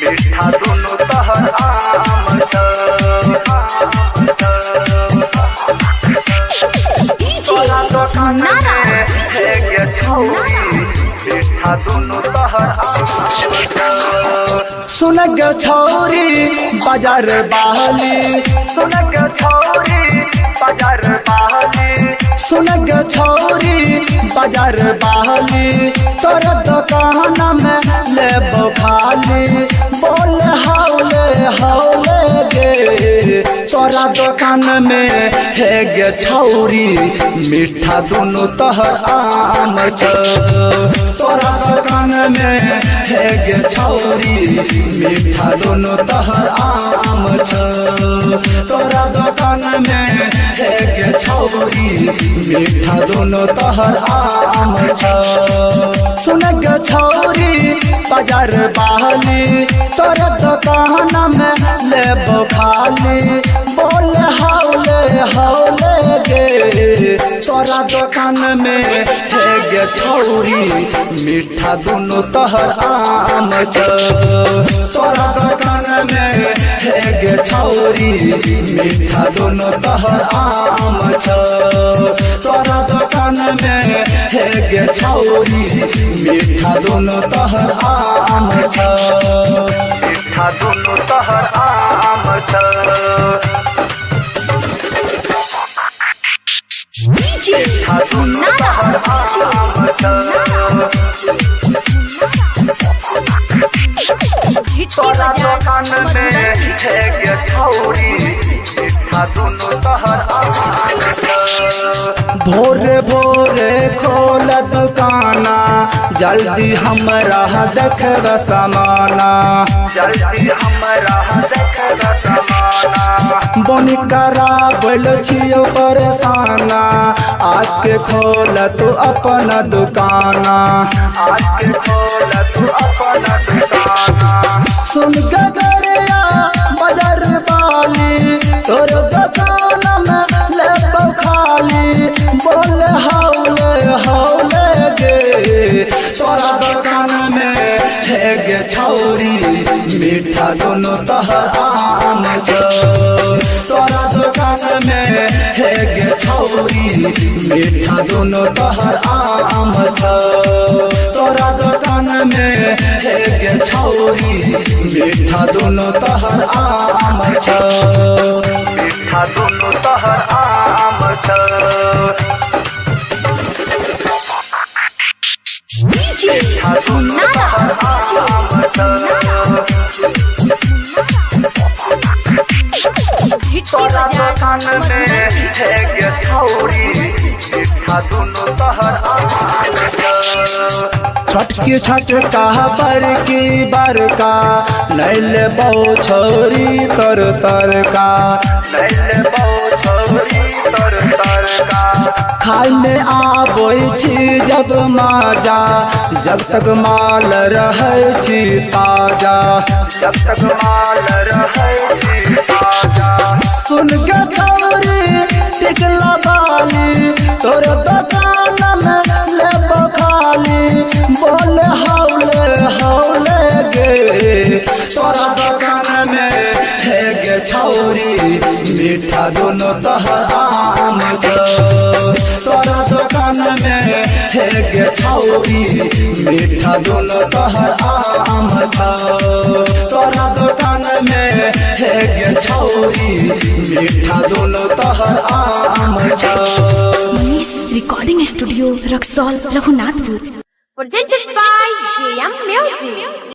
मीठा दुनु तहर आम तोरा दुकान में है गे छौरी मीठा दुनु तहर आम सुन गे छौरी बाजार बहली सुन गे छौरी बाजार बहली सुन गे छौरी बाजार बहली तोर दुकान में लेबो खाली बोल हौले हौले गे तोरा दुकान में है गे छौरी मीठा दुनु तहर आम तोरा दुकान में है गे छौरी मीठा दुनु तहर आम तोरा दुकान में है गे छौरी मीठा दुनु तहर आम सुन गे छौरी बाजार बहली तोर दुकान में लेबो खाली बोल हौले हौले गे तोरा दुकान में है गे छौरी मीठा दुनु तहर आम तोरा दुकान में है गे छौरी मीठा दुनु तहर आम तोरा दुकान में है गे छौरी मीठा दुनु तहर आम मीठा दुनु तहर आम मीठा दुनु तहर आम तोरा दुकान में है गे छौरी मीठा दुनु तहर आम भोरे भोरे खोल दुकाना जल्दी हमरा देखब समाना जल्दी हमरा देखब समाना बन कराबल छियो परेशाना आके खोल तू अपना दुकाना आके खोल तू अपना दुकाना सुन के गरिया बाजार वाली तोर दुकान में लेबो खाली बोल हौले हौले गे तोरा दुकान में है गे छौरी मीठा दुनु तहर आम तोरा दुकान में है गे छौरी मीठा दुनु तहर आम तोरा दुकान में है गे छौरी मीठा दुनु तहर आम मीठा दुनु तहर आम मीठा दुनु तहर आम तोरा दुकान में है गे छौरी मीठा दुनु तहर आम छटकी छटका बरकी बरका नैल बहु छोरी तर तरका नैल बहु छौरी तर तरका खाय में आबै छी जब माजा जब तक माल रहै छी ताजा जब तक माल रहै छी ताजा सुन के छौरी टिकला बाली तोर दुकान में लेबो खाली बोल हौले हौले गे तोरा दुकान में है गे छौरी मीठा दुनु तहर आम तोरा दुकान में है गे छौरी मीठा दुनु तहर आम तोरा दुकान में है गे छौरी मीठा दुनु तहर आम Manish recording studio Raxaul Raghunathpur presented by JM Music।